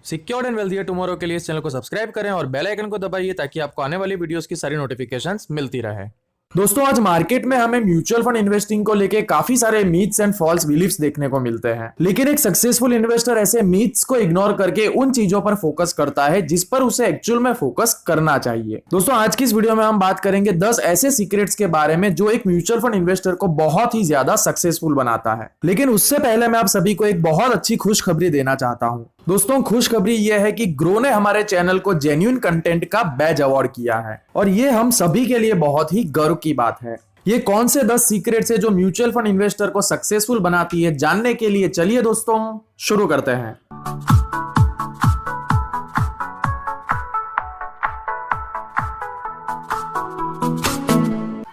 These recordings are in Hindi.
सिक्योर्ड एंड वेल्थियर टुमारो के लिए इस चैनल को सब्सक्राइब करें और बेल आइकन को दबाइए ताकि आपको आने वाली वीडियोस की सारी नोटिफिकेशंस मिलती रहे। दोस्तों, आज मार्केट में हमें म्यूचुअल फंड इन्वेस्टिंग को लेके काफी सारे मीथ्स एंड फॉल्स बिलीफ्स देखने को मिलते हैं, लेकिन एक सक्सेसफुल इन्वेस्टर ऐसे मीथ्स को इग्नोर करके उन चीजों पर फोकस करता है जिस पर उसे एक्चुअल में फोकस करना चाहिए। दोस्तों, आज की इस वीडियो में हम बात करेंगे 10 ऐसे सीक्रेट्स के बारे में जो एक म्यूचुअल फंड इन्वेस्टर को बहुत ही ज्यादा सक्सेसफुल बनाता है। लेकिन उससे पहले मैं आप सभी को एक बहुत अच्छी खुशखबरी देना चाहता हूं। दोस्तों, खुशखबरी यह है कि ग्रो ने हमारे चैनल को जेन्युइन कंटेंट का बैज अवार्ड किया है और ये हम सभी के लिए बहुत ही गर्व की बात है। ये कौन से 10 सीक्रेट्स है जो म्यूचुअल फंड इन्वेस्टर को सक्सेसफुल बनाती है, जानने के लिए चलिए दोस्तों शुरू करते हैं।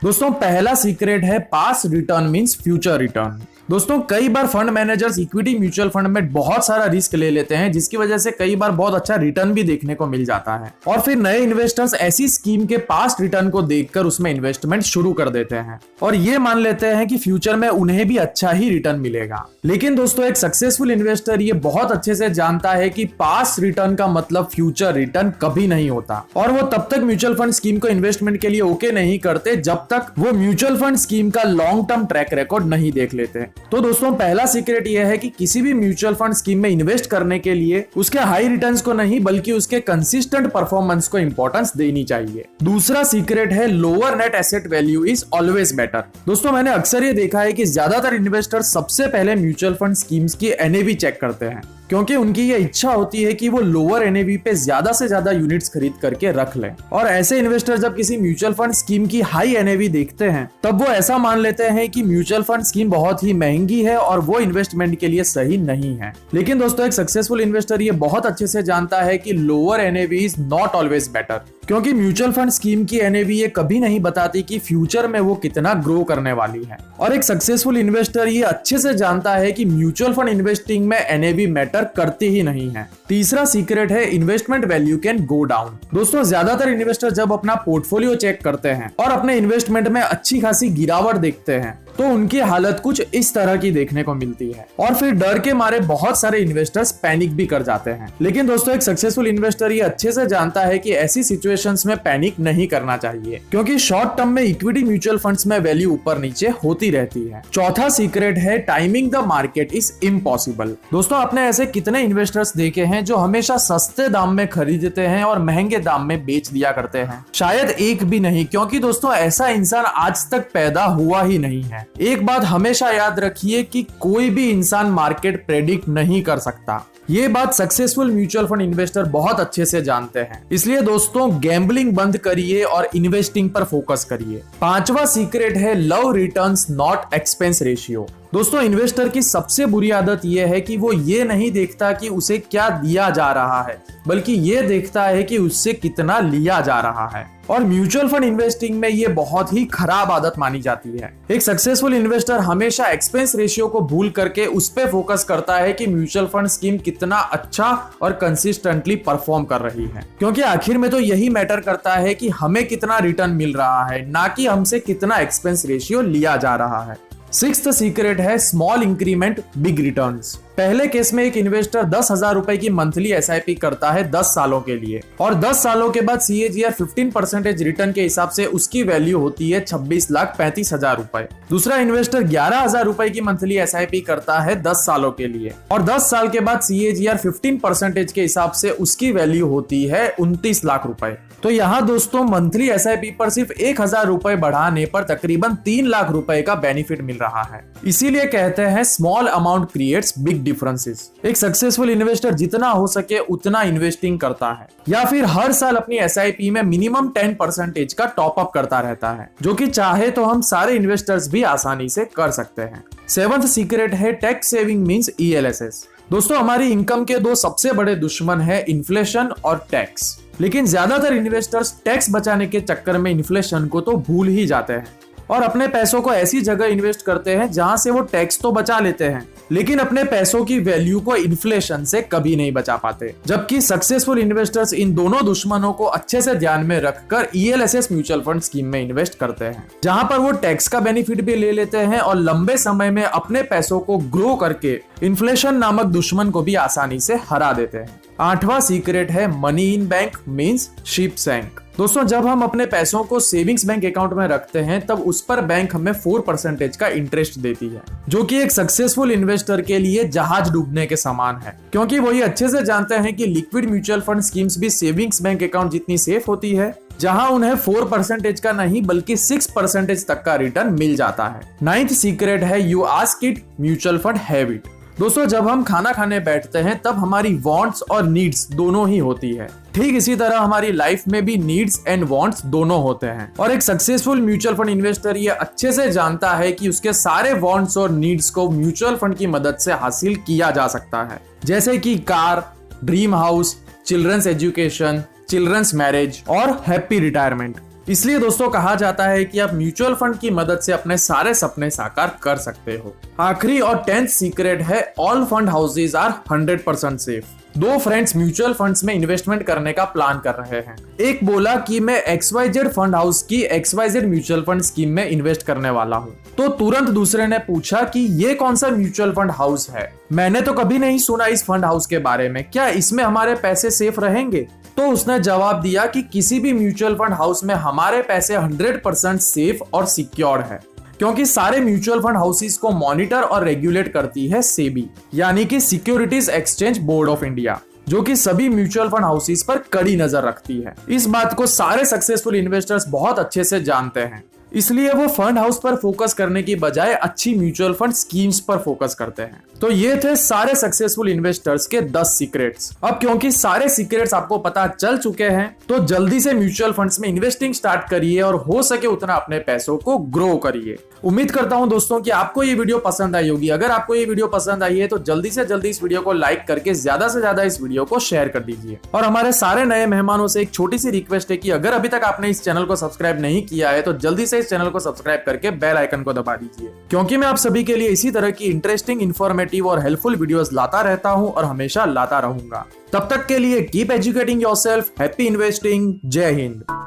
दोस्तों, पहला सीक्रेट है past return means future return. दोस्तों, कई बार fund managers equity mutual fund में बहुत सारा रिस्क ले लेते हैं जिसकी वजह से कई बार बहुत अच्छा रिटर्न भी देखने को मिल जाता है और फिर नए इन्वेस्टर्स ऐसी स्कीम के पास्ट रिटर्न को देखकर उसमें इन्वेस्टमेंट शुरू कर देते हैं और ये मान लेते हैं कि फ्यूचर में उन्हें भी अच्छा ही रिटर्न मिलेगा। लेकिन दोस्तों, एक सक्सेसफुल इन्वेस्टर ये बहुत अच्छे से जानता है कि पास्ट रिटर्न का मतलब फ्यूचर रिटर्न कभी नहीं होता और वो तब तक म्यूचुअल फंड स्कीम को इन्वेस्टमेंट के लिए ओके नहीं करते जब तक वो म्यूचुअल फंड स्कीम का लॉन्ग टर्म ट्रैक रिकॉर्ड नहीं देख लेते। तो दोस्तों, पहला सीक्रेट यह है कि किसी भी म्यूचुअल फंड स्कीम में इन्वेस्ट करने के लिए उसके हाई रिटर्न्स को नहीं बल्कि उसके कंसिस्टेंट परफॉर्मेंस को इंपॉर्टेंस देनी चाहिए। दूसरा सीक्रेट है lower net asset value is always better. दोस्तों, मैंने अक्सर ये देखा है कि ज्यादातर इन्वेस्टर सबसे पहले म्यूचुअल फंड स्कीम्स की एनएवी चेक करते हैं क्योंकि उनकी ये इच्छा होती है कि वो लोअर एनएवी पे ज्यादा से ज्यादा यूनिट्स खरीद करके रख लें। और ऐसे इन्वेस्टर जब किसी म्यूचुअल फंड स्कीम की हाई एनएवी देखते हैं तब वो ऐसा मान लेते हैं कि म्यूचुअल फंड स्कीम बहुत ही महंगी है और वो इन्वेस्टमेंट के लिए सही नहीं है। लेकिन दोस्तों, एक सक्सेसफुल इन्वेस्टर ये बहुत अच्छे से जानता है कि lower NAV is not always better, क्योंकि म्यूचुअल फंड स्कीम की एनएवी ये कभी नहीं बताती कि फ्यूचर में वो कितना ग्रो करने वाली है। और एक सक्सेसफुल इन्वेस्टर ये अच्छे से जानता है कि म्यूचुअल फंड इन्वेस्टिंग में एनएवी मैटर करती ही नहीं है। तीसरा सीक्रेट है investment value can go down. दोस्तों, ज्यादातर इन्वेस्टर जब अपना पोर्टफोलियो चेक करते हैं और अपने इन्वेस्टमेंट में अच्छी खासी गिरावट देखते हैं तो उनकी हालत कुछ इस तरह की देखने को मिलती है और फिर डर के मारे बहुत सारे इन्वेस्टर्स पैनिक भी कर जाते हैं। लेकिन दोस्तों, एक सक्सेसफुल इन्वेस्टर ये अच्छे से जानता है कि ऐसी सिचुएशंस में पैनिक नहीं करना चाहिए क्योंकि शॉर्ट टर्म में इक्विटी म्यूचुअल फंड्स में वैल्यू ऊपर नीचे होती रहती है। चौथा सीक्रेट है timing the market is impossible. दोस्तों, आपने ऐसे कितने इन्वेस्टर्स देखे हैं जो हमेशा सस्ते दाम में खरीदते हैं और महंगे दाम में बेच दिया करते हैं? शायद एक भी नहीं, क्योंकि दोस्तों ऐसा इंसान आज तक पैदा हुआ ही नहीं है। एक बात हमेशा याद रखिए कि कोई भी इंसान मार्केट प्रेडिक्ट नहीं कर सकता। ये बात सक्सेसफुल म्यूचुअल फंड इन्वेस्टर बहुत अच्छे से जानते हैं। इसलिए दोस्तों, गैम्बलिंग बंद करिए और इन्वेस्टिंग पर फोकस करिए। पांचवा सीक्रेट है love returns not expense ratio. दोस्तों, इन्वेस्टर की सबसे बुरी आदत यह है कि वो ये नहीं देखता कि उसे क्या दिया जा रहा है बल्कि ये देखता है कि उससे कितना लिया जा रहा है और म्यूचुअल फंड इन्वेस्टिंग में ये बहुत ही खराब आदत मानी जाती है। एक सक्सेसफुल इन्वेस्टर हमेशा एक्सपेंस रेशियो को भूल करके उस पे फोकस करता है कि म्यूचुअल फंड स्कीम कितना अच्छा और कंसिस्टेंटली परफॉर्म कर रही है, क्योंकि आखिर में तो यही मैटर करता है कि हमें कितना रिटर्न मिल रहा है, ना कि हमसे कितना एक्सपेंस रेशियो लिया जा रहा है। सिक्स्थ सीक्रेट है स्मॉल इंक्रीमेंट बिग रिटर्न्स। पहले केस में एक इन्वेस्टर 10,000 रुपए की मंथली एसआईपी करता है 10 सालों के लिए और 10 सालों के बाद CAGR 15% रिटर्न के हिसाब से उसकी वैल्यू होती है 26,35,000 रुपए। दूसरा इन्वेस्टर 11,000 रुपए की मंथली एसआईपी करता है 10 सालों के लिए और 10 साल के बाद CAGR 15% के हिसाब से उसकी वैल्यू होती है 29 लाख रुपए। तो यहाँ दोस्तों, मंथली एसआईपी पर सिर्फ 1,000 रुपए बढ़ाने पर तकरीबन 3 लाख रुपए का बेनिफिट मिल रहा है। इसीलिए कहते हैं small amount creates big differences. एक सक्सेसफुल इन्वेस्टर जितना हो सके उतना इन्वेस्टिंग करता है या फिर हर साल अपनी एसआईपी में मिनिमम 10% का टॉप अप करता रहता है, जो कि चाहे तो हम सारे इन्वेस्टर्स भी आसानी से कर सकते हैं। सेवंथ सीक्रेट है टैक्स सेविंग मींस ELSS। दोस्तों, हमारी इनकम के दो सबसे बड़े दुश्मन है इन्फ्लेशन और टैक्स। लेकिन ज्यादातर इन्वेस्टर्स टैक्स बचाने के चक्कर में इन्फ्लेशन को तो भूल ही जाते हैं और अपने पैसों को ऐसी जगह इन्वेस्ट करते हैं जहां से वो टैक्स तो बचा लेते हैं लेकिन अपने पैसों की वैल्यू को इन्फ्लेशन से कभी नहीं बचा पाते। जबकि सक्सेसफुल इन्वेस्टर्स इन दोनों दुश्मनों को अच्छे से ध्यान में रखकर ELSS म्यूचुअल फंड स्कीम में इन्वेस्ट करते हैं, जहां पर वो टैक्स का बेनिफिट भी ले लेते हैं और लंबे समय में अपने पैसों को ग्रो करके इन्फ्लेशन नामक दुश्मन को भी आसानी से हरा देते हैं। 8वां सीक्रेट है money in bank means sheep sank. दोस्तों जब हम अपने पैसों को सेविंग्स बैंक अकाउंट में रखते हैं तब उस पर बैंक हमें 4% का इंटरेस्ट देती है, जो कि एक सक्सेसफुल इन्वेस्टर के लिए जहाज डूबने के समान है, क्योंकि वो ये अच्छे से जानते हैं कि लिक्विड म्यूचुअल फंड स्कीम्स भी सेविंग्स बैंक अकाउंट जितनी सेफ होती है, जहां उन्हें 4% का नहीं बल्कि 6% तक का रिटर्न मिल जाता है। 9th सीक्रेट है you ask it mutual fund have it. दोस्तों जब हम खाना खाने बैठते हैं तब हमारी वांट्स और नीड्स दोनों ही होती है। ठीक इसी तरह हमारी लाइफ में भी नीड्स एंड वांट्स दोनों होते हैं, और एक सक्सेसफुल म्यूचुअल फंड इन्वेस्टर ये अच्छे से जानता है कि उसके सारे वांट्स और नीड्स को म्यूचुअल फंड की मदद से हासिल किया जा सकता है, जैसे कि car, dream house, children's education, children's marriage और हैप्पी रिटायरमेंट। इसलिए दोस्तों कहा जाता है कि आप म्यूचुअल फंड की मदद से अपने सारे सपने साकार कर सकते हो। आखिरी और 10th सीक्रेट है all fund houses are 100% safe. दो फ्रेंड्स म्यूचुअल फंड्स में इन्वेस्टमेंट करने का प्लान कर रहे हैं। एक बोला कि मैं XYZ फंड हाउस की XYZ म्यूचुअल फंड स्कीम में इन्वेस्ट करने वाला हूँ, तो तुरंत दूसरे ने पूछा कि ये कौन सा म्यूचुअल फंड हाउस है, मैंने तो कभी नहीं सुना इस फंड हाउस के बारे में, क्या इसमें हमारे पैसे सेफ रहेंगे? तो उसने जवाब दिया कि किसी भी म्यूचुअल फंड हाउस में हमारे पैसे 100% सेफ और सिक्योर्ड है, क्योंकि सारे म्यूचुअल फंड हाउसेस को मॉनिटर और रेगुलेट करती है सेबी, यानी कि securities exchange board of India, जो कि सभी म्यूचुअल फंड हाउसेस पर कड़ी नजर रखती है। इस बात को सारे सक्सेसफुल इन्वेस्टर्स बहुत अच्छे से जानते हैं, इसलिए वो फंड हाउस पर फोकस करने की बजाय अच्छी म्यूचुअल फंड स्कीम्स पर फोकस करते हैं। तो ये थे सारे सक्सेसफुल इन्वेस्टर्स के 10 सीक्रेट्स। अब क्योंकि सारे सीक्रेट्स आपको पता चल चुके हैं, तो जल्दी से म्यूचुअल फंड्स में इन्वेस्टिंग स्टार्ट करिए और हो सके उतना अपने पैसों को ग्रो करिए। उम्मीद करता हूं दोस्तों कि आपको ये वीडियो पसंद आई होगी। अगर आपको ये वीडियो पसंद आई है तो जल्दी से जल्दी इस वीडियो को लाइक करके ज्यादा से ज्यादा इस वीडियो को शेयर कर दीजिए। और हमारे सारे नए मेहमानों से एक छोटी सी रिक्वेस्ट है कि अगर अभी तक आपने इस चैनल को सब्सक्राइब नहीं किया है तो जल्दी से इस चैनल को सब्सक्राइब करके बेल आइकन को दबा दीजिए, क्योंकि मैं आप सभी के लिए इसी तरह की इंटरेस्टिंग, इंफॉर्मेटिव और हेल्पफुल वीडियोस लाता रहता हूं और हमेशा लाता रहूंगा। तब तक के लिए keep educating yourself, happy investing, जय हिंद।